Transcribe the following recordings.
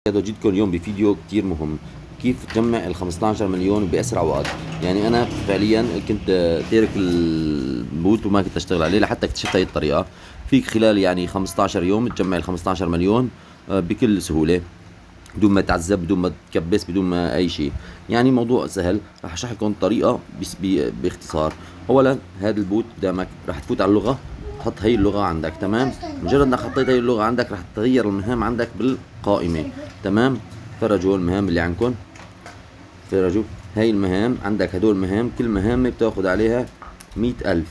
هذا جيتكم اليوم بفيديو كتير مهم. كيف تجمع ال 15 مليون بأسرع وقت. يعني أنا فعليا كنت تارك البوت وما كنت أشتغل عليه لحتى اكتشفت هاي الطريقة. فيك خلال يعني 15 يوم تجمع ال 15 مليون بكل سهولة، بدون ما تعذب، بدون ما تكبس، بدون ما أي شيء. يعني موضوع سهل، راح أشرح لكم الطريقة باختصار. أولا هذا البوت قدامك، راح تفوت على اللغة، تحط هي اللغة عندك. تمام، مجرد انك حطيت هي اللغة عندك راح تغير المهام عندك بالقائمة. تمام، فرجوا المهام اللي عندكم، فرجوا هاي المهام عندك. هدول المهام كل مهمة بتاخد عليها 100,000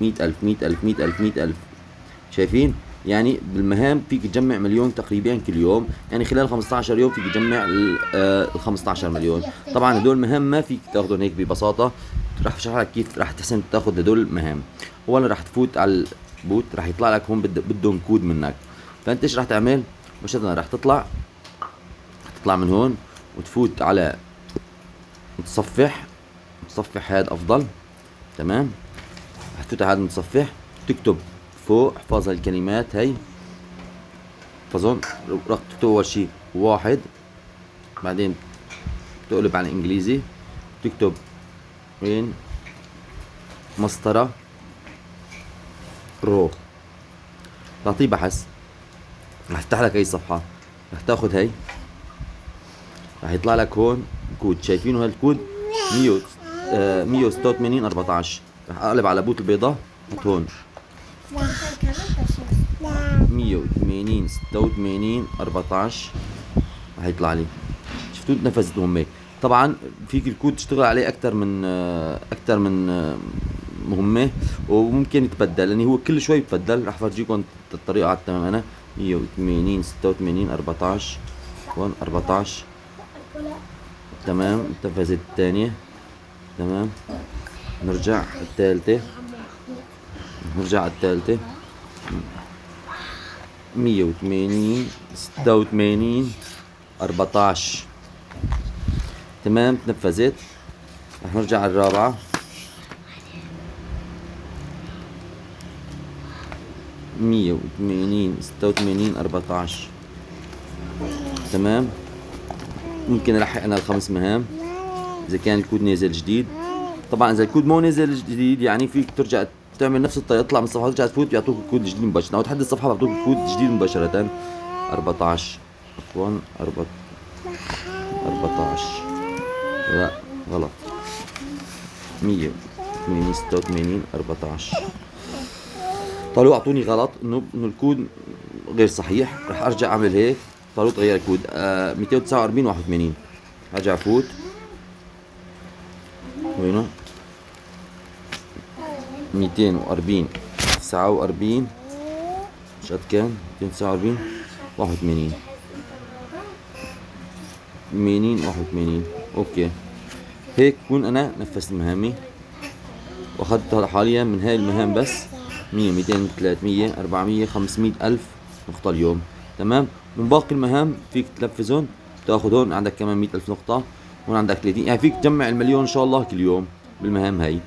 100,000 100,000 100,000 100,000. شايفين؟ يعني بالمهام فيك تجمع مليون تقريبا كل يوم. يعني خلال 15 يوم فيك تجمع ال 15 مليون. طبعا هدول المهام ما فيك تاخذهم هيك ببساطة. راح اشرح لك كيف راح تحسن تاخذ هدول المهام. اولا راح تفوت على البوت، راح يطلع لك هون بدهم كود منك. فانت ايش راح تعمل؟ مباشرة راح تطلع من هون وتفوت على متصفح هذا افضل. تمام، راح تفوت على هذا المتصفح، تكتب فوق، احفظ هالكلمات هي، احفظهم. راح تكتب اول شي واحد، بعدين تقلب على الانجليزي، تكتب وين مسطرة رو، تعطيه بحث، راح يفتح لك هي الصفحة. راح تاخد هي، راح يطلع لك هون كود. شايفينه هالكود 186 14. راح اقلب على بوت البيضة، حط هون 180 86 14، راح يطلع لي. شفتوا تنفذت مهمة. طبعا فيك الكود تشتغل عليه اكثر من مهمة، وممكن يتبدل، لان هو كل شوي يتبدل. راح افرجيكم الطريقة على التمام. انا 180 86 14 هون 14. تمام، نفذت الثانية. تمام، نرجع الثالثة، نرجع على الثالثة 180 86 14. تمام، تنفذت. رح نرجع على الرابعة 180 86 14. تمام، ممكن نلحق انا الخمس مهام اذا كان الكود نازل جديد. طبعا اذا الكود مو نازل جديد يعني فيك ترجع تعمل نفس الطريقه، تطلع من الصفحه ترجع تفوت بيعطوك الكود الجديد مباشره، او تحدد الصفحه بيعطوك الكود الجديد مباشره. 14 عفوا 14 لا غلط، 180 86 14. طالوا اعطوني غلط، انه الكود غير صحيح. راح ارجع اعمل هيك، طالوا تغير الكود 249 81. ارجع فوت، وينه 240 49 شد كان 249 81 80 81. اوكي، هيك بكون انا نفذت مهامي، واخذت حاليا من هاي المهام بس 100 200 300 400 500 الف نقطة اليوم. تمام، من باقي المهام فيك تنفذهم، تاخذ هون عندك كمان 100 الف نقطة، هون عندك 30. يعني فيك تجمع المليون ان شاء الله كل يوم بالمهام هاي.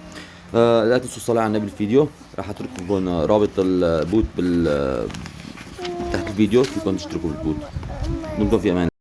لا تنسوا الصلاة على النبي. الفيديو راح اترك لكم رابط البوت تحت الفيديو، فيكم تشتركوا بالبوت. دمتم في امان.